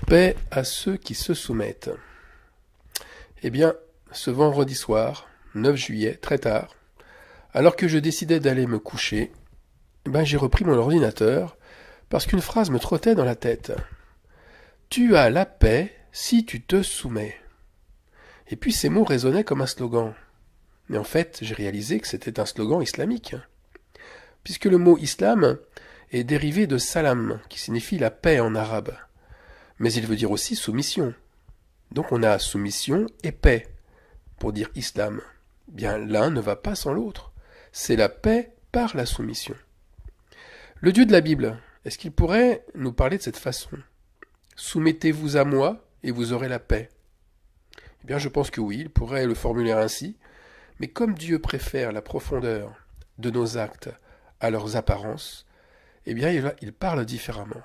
Paix à ceux qui se soumettent. Eh bien, ce vendredi soir, 9 juillet, très tard, alors que je décidais d'aller me coucher, j'ai repris mon ordinateur parce qu'une phrase me trottait dans la tête. Tu as la paix si tu te soumets. Et puis ces mots résonnaient comme un slogan. Mais en fait, j'ai réalisé que c'était un slogan islamique. Puisque le mot islam est dérivé de salam, qui signifie la paix en arabe. Mais il veut dire aussi soumission. Donc on a soumission et paix pour dire islam. Bien, l'un ne va pas sans l'autre. C'est la paix par la soumission. Le Dieu de la Bible, est-ce qu'il pourrait nous parler de cette façon? Soumettez-vous à moi et vous aurez la paix. Eh bien, je pense que oui, il pourrait le formuler ainsi. Mais comme Dieu préfère la profondeur de nos actes à leurs apparences, eh bien, il parle différemment.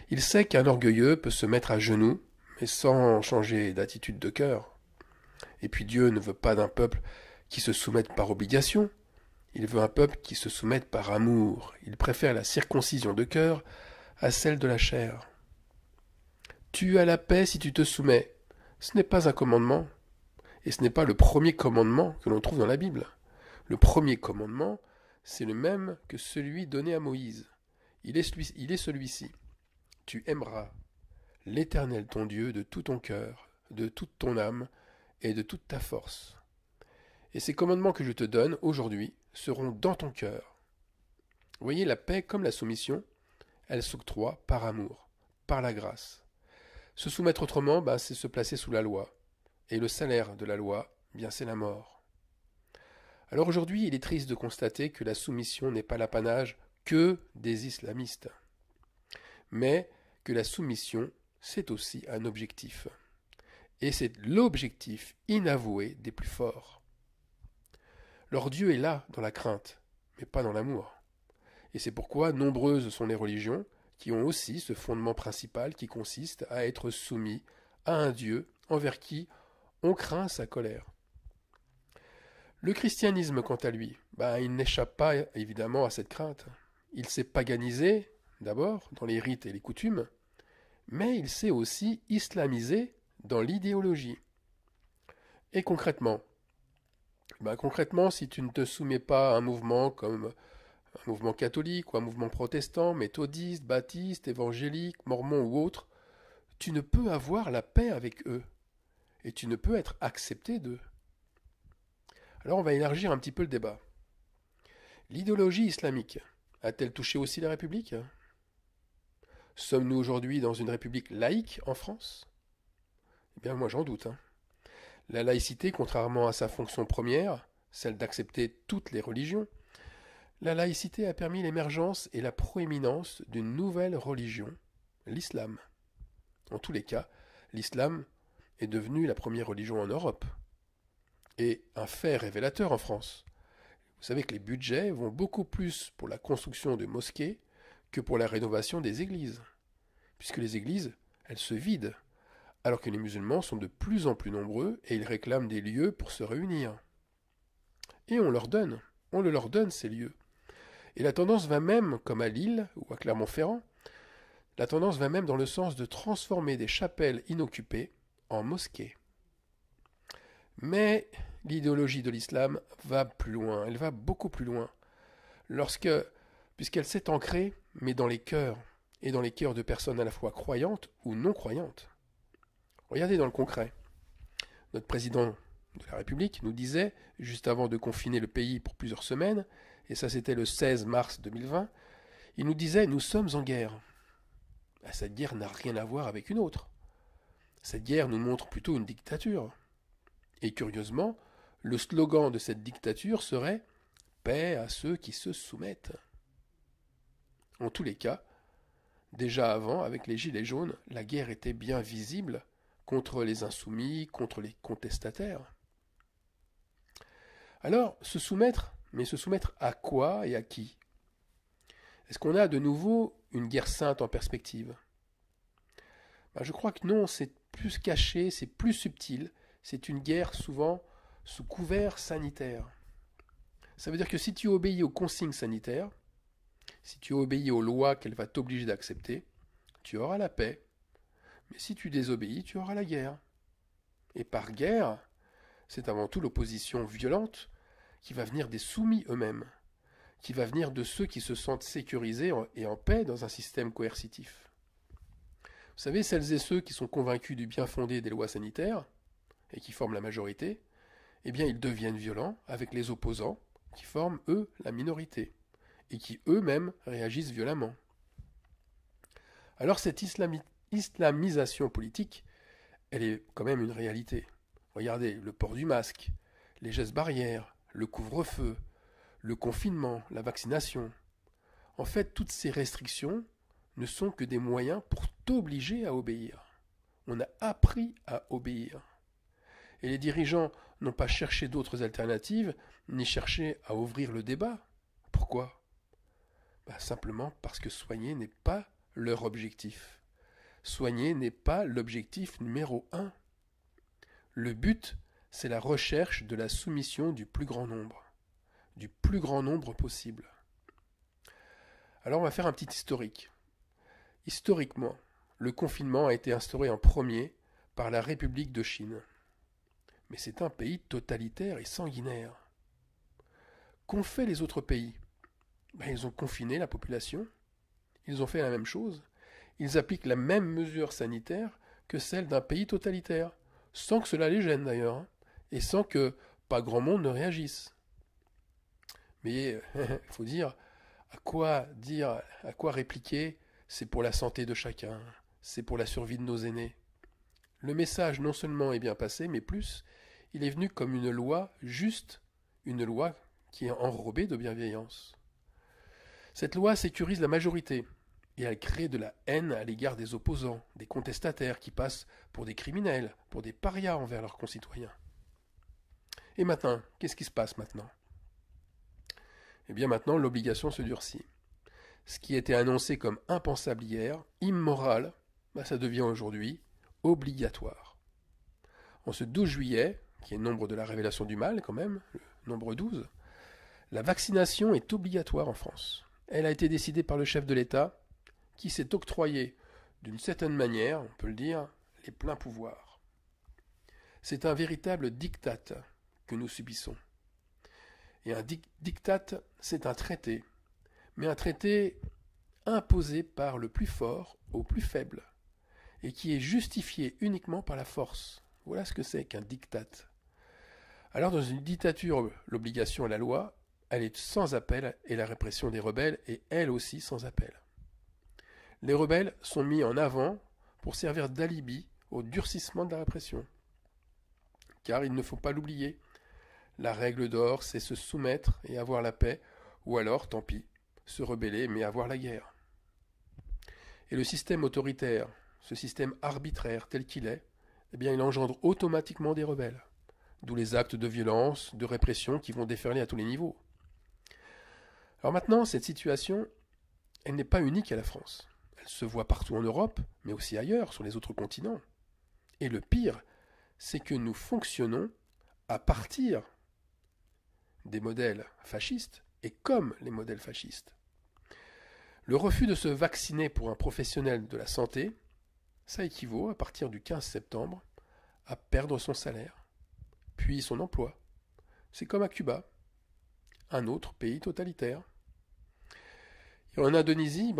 Il sait qu'un orgueilleux peut se mettre à genoux, mais sans changer d'attitude de cœur. Et puis Dieu ne veut pas d'un peuple qui se soumette par obligation, il veut un peuple qui se soumette par amour. Il préfère la circoncision de cœur à celle de la chair. Tu as la paix si tu te soumets. Ce n'est pas un commandement, et ce n'est pas le premier commandement que l'on trouve dans la Bible. Le premier commandement, c'est le même que celui donné à Moïse. Il est celui-ci. Tu aimeras l'Éternel ton Dieu de tout ton cœur, de toute ton âme et de toute ta force. Et ces commandements que je te donne aujourd'hui seront dans ton cœur. Vous voyez, la paix comme la soumission, elle s'octroie par amour, par la grâce. Se soumettre autrement, c'est se placer sous la loi. Et le salaire de la loi, c'est la mort. Alors aujourd'hui, il est triste de constater que la soumission n'est pas l'apanage que des islamistes. Mais que la soumission, c'est aussi un objectif. Et c'est l'objectif inavoué des plus forts. Leur Dieu est là dans la crainte, mais pas dans l'amour. Et c'est pourquoi nombreuses sont les religions qui ont aussi ce fondement principal qui consiste à être soumis à un Dieu envers qui on craint sa colère. Le christianisme, quant à lui, il n'échappe pas évidemment à cette crainte. Il s'est paganisé, d'abord, dans les rites et les coutumes, mais il s'est aussi islamisé dans l'idéologie. Et concrètement, si tu ne te soumets pas à un mouvement comme un mouvement catholique ou un mouvement protestant, méthodiste, baptiste, évangélique, mormon ou autre, tu ne peux avoir la paix avec eux. Et tu ne peux être accepté d'eux. Alors on va élargir un petit peu le débat. L'idéologie islamique a-t-elle touché aussi la République? Sommes-nous aujourd'hui dans une République laïque en France? Eh bien moi j'en doute. La laïcité, contrairement à sa fonction première, celle d'accepter toutes les religions, la laïcité a permis l'émergence et la proéminence d'une nouvelle religion, l'islam. En tous les cas, l'islam est devenue la première religion en Europe. Et un fait révélateur en France. Vous savez que les budgets vont beaucoup plus pour la construction de mosquées que pour la rénovation des églises. Puisque les églises, elles se vident, alors que les musulmans sont de plus en plus nombreux et ils réclament des lieux pour se réunir. Et on le leur donne ces lieux. Et la tendance va même, comme à Lille ou à Clermont-Ferrand, la tendance va même dans le sens de transformer des chapelles inoccupées en mosquées. Mais l'idéologie de l'islam va plus loin, elle va beaucoup plus loin, puisqu'elle s'est ancrée, mais dans les cœurs, et dans les cœurs de personnes à la fois croyantes ou non croyantes. Regardez dans le concret. Notre président de la République nous disait, juste avant de confiner le pays pour plusieurs semaines, et ça c'était le 16 mars 2020, il nous disait « Nous sommes en guerre ». Cette guerre n'a rien à voir avec une autre. Cette guerre nous montre plutôt une dictature. Et curieusement, le slogan de cette dictature serait « Paix à ceux qui se soumettent ». En tous les cas, déjà avant, avec les Gilets jaunes, la guerre était bien visible contre les insoumis, contre les contestataires. Alors, se soumettre, mais se soumettre à quoi et à qui? Est-ce qu'on a de nouveau une guerre sainte en perspective? Je crois que non, c'est plus caché, c'est plus subtil, c'est une guerre souvent sous couvert sanitaire. Ça veut dire que si tu obéis aux consignes sanitaires, si tu obéis aux lois qu'elle va t'obliger d'accepter, tu auras la paix. Mais si tu désobéis, tu auras la guerre. Et par guerre, c'est avant tout l'opposition violente qui va venir des soumis eux-mêmes, qui va venir de ceux qui se sentent sécurisés et en paix dans un système coercitif. Vous savez, celles et ceux qui sont convaincus du bien fondé des lois sanitaires, et qui forment la majorité, eh bien ils deviennent violents avec les opposants, qui forment, eux, la minorité, et qui eux-mêmes réagissent violemment. Alors cette islamisation politique, elle est quand même une réalité. Regardez, le port du masque, les gestes barrières, le couvre-feu, le confinement, la vaccination. En fait, toutes ces restrictions ne sont que des moyens pour t'obliger à obéir. On a appris à obéir. Et les dirigeants n'ont pas cherché d'autres alternatives, ni cherché à ouvrir le débat. Pourquoi ? Simplement parce que soigner n'est pas leur objectif. Soigner n'est pas l'objectif numéro 1. Le but, c'est la recherche de la soumission du plus grand nombre possible. Alors on va faire un petit historique. Historiquement, le confinement a été instauré en premier par la République de Chine. Mais c'est un pays totalitaire et sanguinaire. Qu'ont fait les autres pays ? Ils ont confiné la population, ils ont fait la même chose, ils appliquent la même mesure sanitaire que celle d'un pays totalitaire, sans que cela les gêne d'ailleurs, et sans que pas grand monde ne réagisse. Mais il faut dire, à quoi répliquer, c'est pour la santé de chacun, c'est pour la survie de nos aînés. Le message non seulement est bien passé, mais plus, il est venu comme une loi juste, une loi qui est enrobée de bienveillance. Cette loi sécurise la majorité, et elle crée de la haine à l'égard des opposants, des contestataires qui passent pour des criminels, pour des parias envers leurs concitoyens. Et maintenant, qu'est-ce qui se passe maintenant ? Eh bien maintenant, l'obligation se durcit. Ce qui était annoncé comme impensable hier, immoral, ça devient aujourd'hui obligatoire. En ce 12 juillet, qui est le nombre de la révélation du mal quand même, le nombre 12, la vaccination est obligatoire en France. Elle a été décidée par le chef de l'État, qui s'est octroyé, d'une certaine manière, on peut le dire, les pleins pouvoirs. C'est un véritable diktat que nous subissons. Et un diktat, c'est un traité, mais un traité imposé par le plus fort au plus faible, et qui est justifié uniquement par la force. Voilà ce que c'est qu'un diktat. Alors dans une dictature, l'obligation à la loi, elle est sans appel, et la répression des rebelles est elle aussi sans appel. Les rebelles sont mis en avant pour servir d'alibi au durcissement de la répression. Car il ne faut pas l'oublier, la règle d'or, c'est se soumettre et avoir la paix, ou alors, tant pis, se rebeller mais avoir la guerre. Et le système autoritaire, ce système arbitraire tel qu'il est, eh bien il engendre automatiquement des rebelles. D'où les actes de violence, de répression qui vont déferler à tous les niveaux. Alors maintenant, cette situation, elle n'est pas unique à la France. Elle se voit partout en Europe, mais aussi ailleurs, sur les autres continents. Et le pire, c'est que nous fonctionnons à partir des modèles fascistes et comme les modèles fascistes. Le refus de se vacciner pour un professionnel de la santé, ça équivaut, à partir du 15 septembre, à perdre son salaire, puis son emploi. C'est comme à Cuba, un autre pays totalitaire. Et en Indonésie,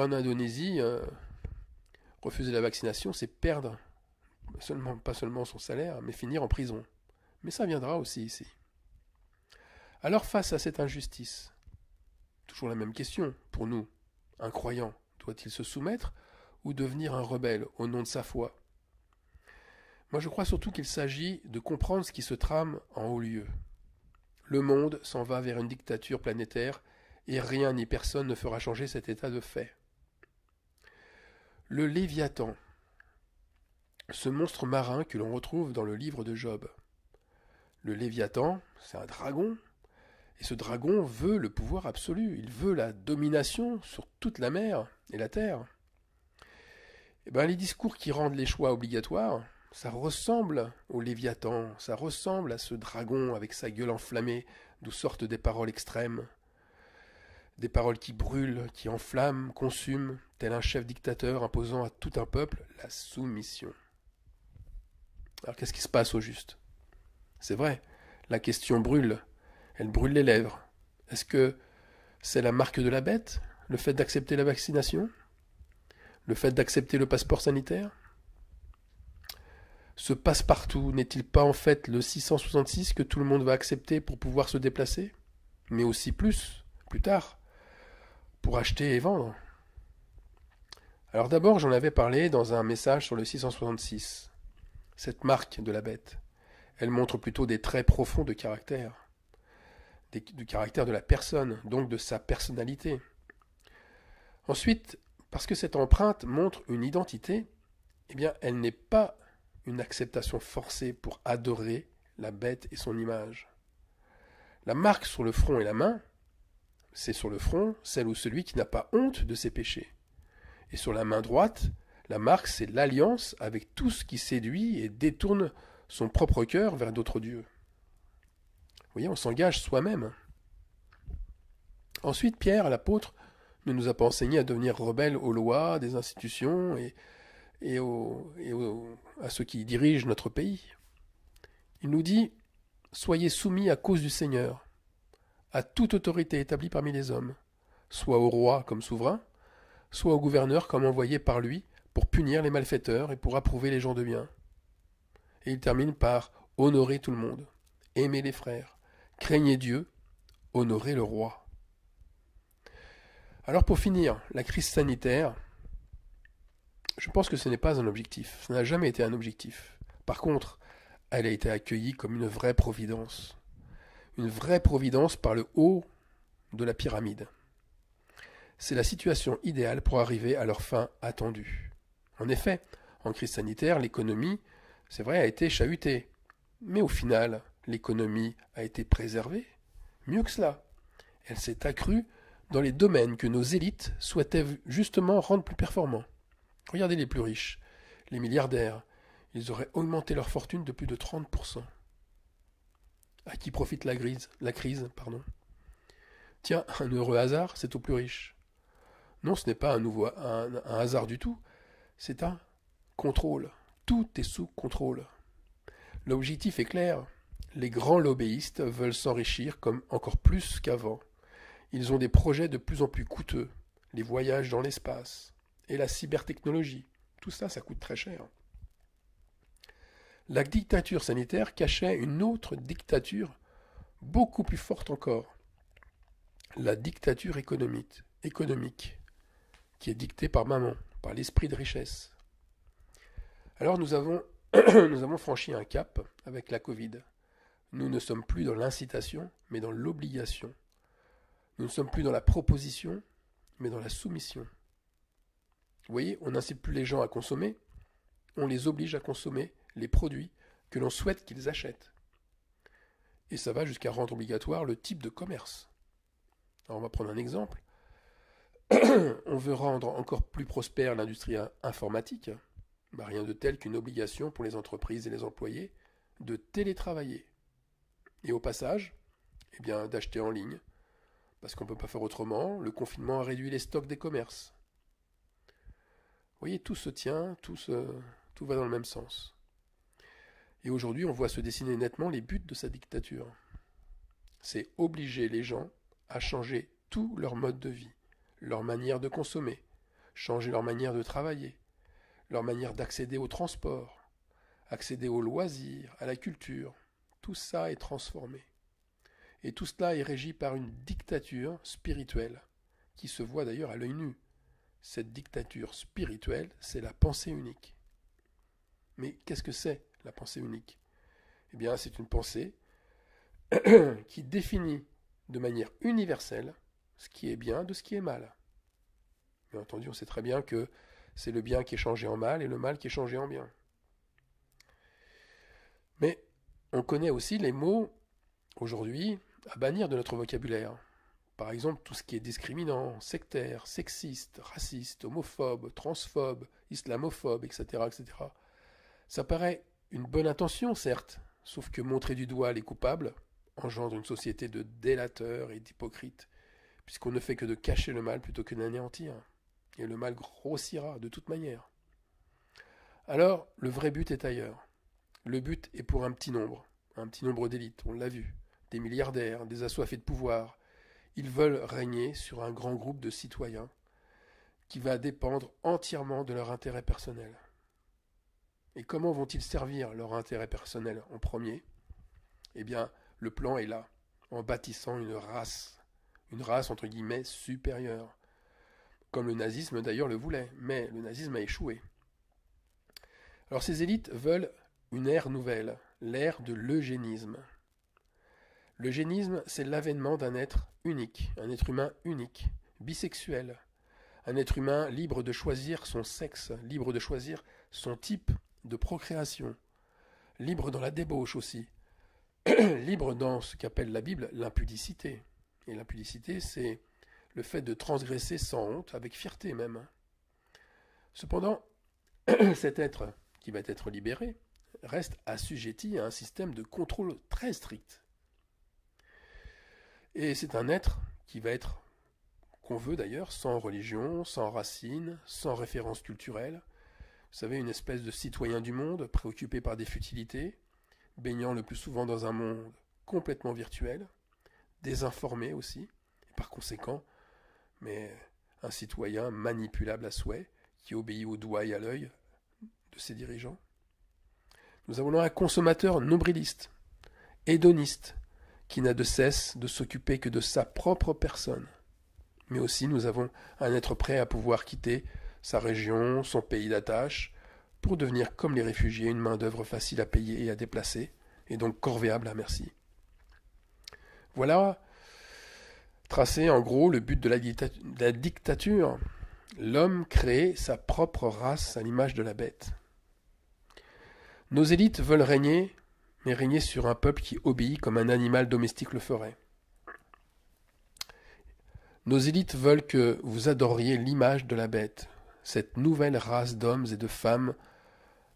refuser la vaccination, c'est perdre pas seulement son salaire, mais finir en prison. Mais ça viendra aussi ici. Alors face à cette injustice, toujours la même question pour nous, un croyant, doit-il se soumettre ou devenir un rebelle au nom de sa foi ? Moi je crois surtout qu'il s'agit de comprendre ce qui se trame en haut lieu. Le monde s'en va vers une dictature planétaire et rien ni personne ne fera changer cet état de fait. Le Léviathan, ce monstre marin que l'on retrouve dans le livre de Job. Le Léviathan, c'est un dragon, et ce dragon veut le pouvoir absolu, il veut la domination sur toute la mer et la terre. Et les discours qui rendent les choix obligatoires, ça ressemble au Léviathan, ça ressemble à ce dragon avec sa gueule enflammée, d'où sortent des paroles extrêmes. Des paroles qui brûlent, qui enflamment, consument, tel un chef dictateur imposant à tout un peuple la soumission. Alors qu'est-ce qui se passe au juste? C'est vrai, la question brûle, elle brûle les lèvres. Est-ce que c'est la marque de la bête, le fait d'accepter la vaccination? Le fait d'accepter le passeport sanitaire? Ce passe-partout n'est-il pas en fait le 666 que tout le monde va accepter pour pouvoir se déplacer? Mais aussi plus tard, pour acheter et vendre. Alors d'abord, j'en avais parlé dans un message sur le 666. Cette marque de la bête, elle montre plutôt des traits profonds de caractère. Du caractère de la personne, donc de sa personnalité. Ensuite, parce que cette empreinte montre une identité, eh bien, elle n'est pas une acceptation forcée pour adorer la bête et son image. La marque sur le front et la main, c'est sur le front celle ou celui qui n'a pas honte de ses péchés. Et sur la main droite, la marque, c'est l'alliance avec tout ce qui séduit et détourne son propre cœur vers d'autres dieux. Vous voyez, on s'engage soi-même. Ensuite, Pierre, l'apôtre, ne nous a pas enseigné à devenir rebelles aux lois des institutions et à ceux qui dirigent notre pays. Il nous dit « Soyez soumis à cause du Seigneur, à toute autorité établie parmi les hommes, soit au roi comme souverain, soit au gouverneur comme envoyé par lui pour punir les malfaiteurs et pour approuver les gens de bien. » Et il termine par « Honorer tout le monde, aimer les frères, craignez Dieu, honorez le roi. » Alors pour finir, la crise sanitaire, je pense que ce n'est pas un objectif, ça n'a jamais été un objectif. Par contre, elle a été accueillie comme une vraie providence par le haut de la pyramide. C'est la situation idéale pour arriver à leur fin attendue. En effet, en crise sanitaire, l'économie, c'est vrai, a été chahutée. Mais au final, l'économie a été préservée. Mieux que cela, elle s'est accrue dans les domaines que nos élites souhaitaient justement rendre plus performants. Regardez les plus riches, les milliardaires, ils auraient augmenté leur fortune de plus de 30%. À qui profite la crise? Tiens, un heureux hasard, c'est aux plus riches. Non, ce n'est pas un hasard du tout, c'est un contrôle. Tout est sous contrôle. L'objectif est clair, les grands lobbyistes veulent s'enrichir comme encore plus qu'avant. Ils ont des projets de plus en plus coûteux, les voyages dans l'espace et la cybertechnologie. Tout ça, ça coûte très cher. La dictature sanitaire cachait une autre dictature beaucoup plus forte encore. La dictature économique, qui est dictée par maman, par l'esprit de richesse. Alors nous avons franchi un cap avec la Covid. Nous ne sommes plus dans l'incitation, mais dans l'obligation. Nous ne sommes plus dans la proposition, mais dans la soumission. Vous voyez, on n'incite plus les gens à consommer, on les oblige à consommer les produits que l'on souhaite qu'ils achètent. Et ça va jusqu'à rendre obligatoire le type de commerce. Alors on va prendre un exemple. On veut rendre encore plus prospère l'industrie informatique. Rien de tel qu'une obligation pour les entreprises et les employés de télétravailler. Et au passage, d'acheter en ligne. Parce qu'on ne peut pas faire autrement, le confinement a réduit les stocks des commerces. Vous voyez, tout se tient, tout va dans le même sens. Et aujourd'hui, on voit se dessiner nettement les buts de sa dictature. C'est obliger les gens à changer tout leur mode de vie, leur manière de consommer, changer leur manière de travailler, leur manière d'accéder au transport, accéder aux loisirs, à la culture. Tout ça est transformé. Et tout cela est régi par une dictature spirituelle, qui se voit d'ailleurs à l'œil nu. Cette dictature spirituelle, c'est la pensée unique. Mais qu'est-ce que c'est, la pensée unique? Eh bien, c'est une pensée qui définit de manière universelle ce qui est bien de ce qui est mal. Bien entendu, on sait très bien que c'est le bien qui est changé en mal et le mal qui est changé en bien. Mais on connaît aussi les mots, aujourd'hui, à bannir de notre vocabulaire. Par exemple, tout ce qui est discriminant, sectaire, sexiste, raciste, homophobe, transphobe, islamophobe, etc., etc. Ça paraît une bonne intention, certes, sauf que montrer du doigt les coupables engendre une société de délateurs et d'hypocrites, puisqu'on ne fait que de cacher le mal plutôt que de l'anéantir. Et le mal grossira de toute manière. Alors, le vrai but est ailleurs. Le but est pour un petit nombre d'élites, on l'a vu, des milliardaires, des assoiffés de pouvoir. Ils veulent régner sur un grand groupe de citoyens qui va dépendre entièrement de leur intérêt personnel. Et comment vont-ils servir leur intérêt personnel en premier? Eh bien, le plan est là, en bâtissant une race entre guillemets supérieure, comme le nazisme d'ailleurs le voulait, mais le nazisme a échoué. Alors ces élites veulent une ère nouvelle, l'ère de l'eugénisme. L'eugénisme, c'est l'avènement d'un être unique, un être humain unique, bisexuel, un être humain libre de choisir son sexe, libre de choisir son type de procréation, libre dans la débauche aussi, libre dans ce qu'appelle la Bible l'impudicité. Et l'impudicité, c'est le fait de transgresser sans honte, avec fierté même. Cependant, cet être qui va être libéré reste assujetti à un système de contrôle très strict. Et c'est un être qui va être, qu'on veut d'ailleurs, sans religion, sans racines, sans référence culturelle. Vous savez, une espèce de citoyen du monde, préoccupé par des futilités, baignant le plus souvent dans un monde complètement virtuel, désinformé aussi, et par conséquent, mais un citoyen manipulable à souhait, qui obéit au doigt et à l'œil de ses dirigeants. Nous avons là un consommateur nombriliste, hédoniste, qui n'a de cesse de s'occuper que de sa propre personne. Mais aussi nous avons un être prêt à pouvoir quitter sa région, son pays d'attache, pour devenir comme les réfugiés une main-d'œuvre facile à payer et à déplacer, et donc corvéable à merci. Voilà tracé en gros le but de la dictature. L'homme crée sa propre race à l'image de la bête. Nos élites veulent régner, mais régner sur un peuple qui obéit comme un animal domestique le ferait. Nos élites veulent que vous adoriez l'image de la bête, cette nouvelle race d'hommes et de femmes,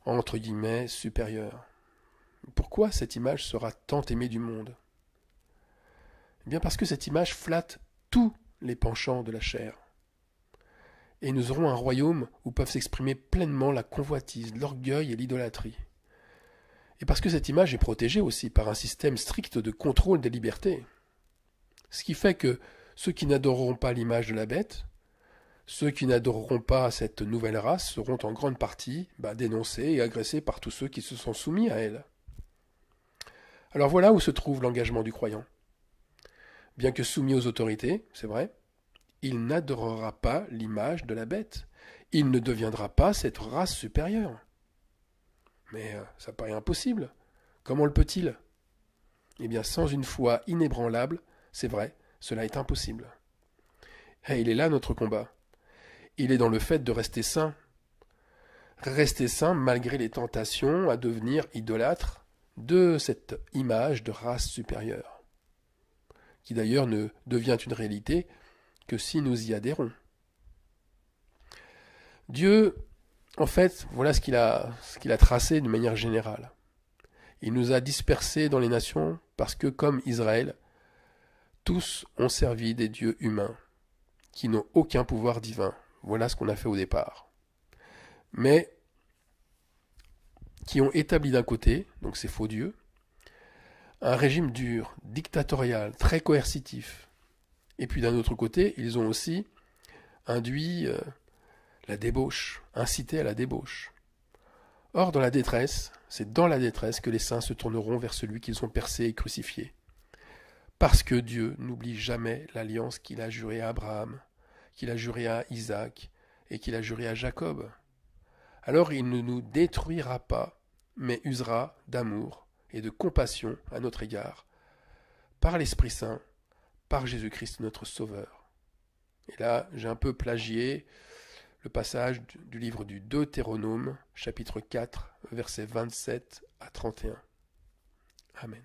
entre guillemets, supérieure. Pourquoi cette image sera tant aimée du monde? Eh bien parce que cette image flatte tous les penchants de la chair. Et nous aurons un royaume où peuvent s'exprimer pleinement la convoitise, l'orgueil et l'idolâtrie. Et parce que cette image est protégée aussi par un système strict de contrôle des libertés. Ce qui fait que ceux qui n'adoreront pas l'image de la bête, ceux qui n'adoreront pas cette nouvelle race seront en grande partie dénoncés et agressés par tous ceux qui se sont soumis à elle. Alors voilà où se trouve l'engagement du croyant. Bien que soumis aux autorités, c'est vrai, il n'adorera pas l'image de la bête. Il ne deviendra pas cette race supérieure. Mais ça paraît impossible. Comment le peut-il? Eh bien, sans une foi inébranlable, c'est vrai, cela est impossible. Et il est là notre combat. Il est dans le fait de rester saint. Rester saint malgré les tentations à devenir idolâtre de cette image de race supérieure, qui d'ailleurs ne devient une réalité que si nous y adhérons. Dieu, en fait, voilà ce qu'il a tracé de manière générale. Il nous a dispersés dans les nations parce que, comme Israël, tous ont servi des dieux humains qui n'ont aucun pouvoir divin. Voilà ce qu'on a fait au départ. Mais qui ont établi d'un côté, donc ces faux dieux, un régime dur, dictatorial, très coercitif. Et puis d'un autre côté, ils ont aussi induit la débauche, incité à la débauche. Or, dans la détresse, c'est dans la détresse que les saints se tourneront vers celui qu'ils ont percé et crucifié. Parce que Dieu n'oublie jamais l'alliance qu'il a jurée à Abraham, qu'il a jurée à Isaac et qu'il a jurée à Jacob. Alors il ne nous détruira pas, mais usera d'amour et de compassion à notre égard, par l'Esprit Saint, par Jésus-Christ notre Sauveur. Et là, j'ai un peu plagié le passage du livre du Deutéronome, chapitre 4, versets 27 à 31. Amen.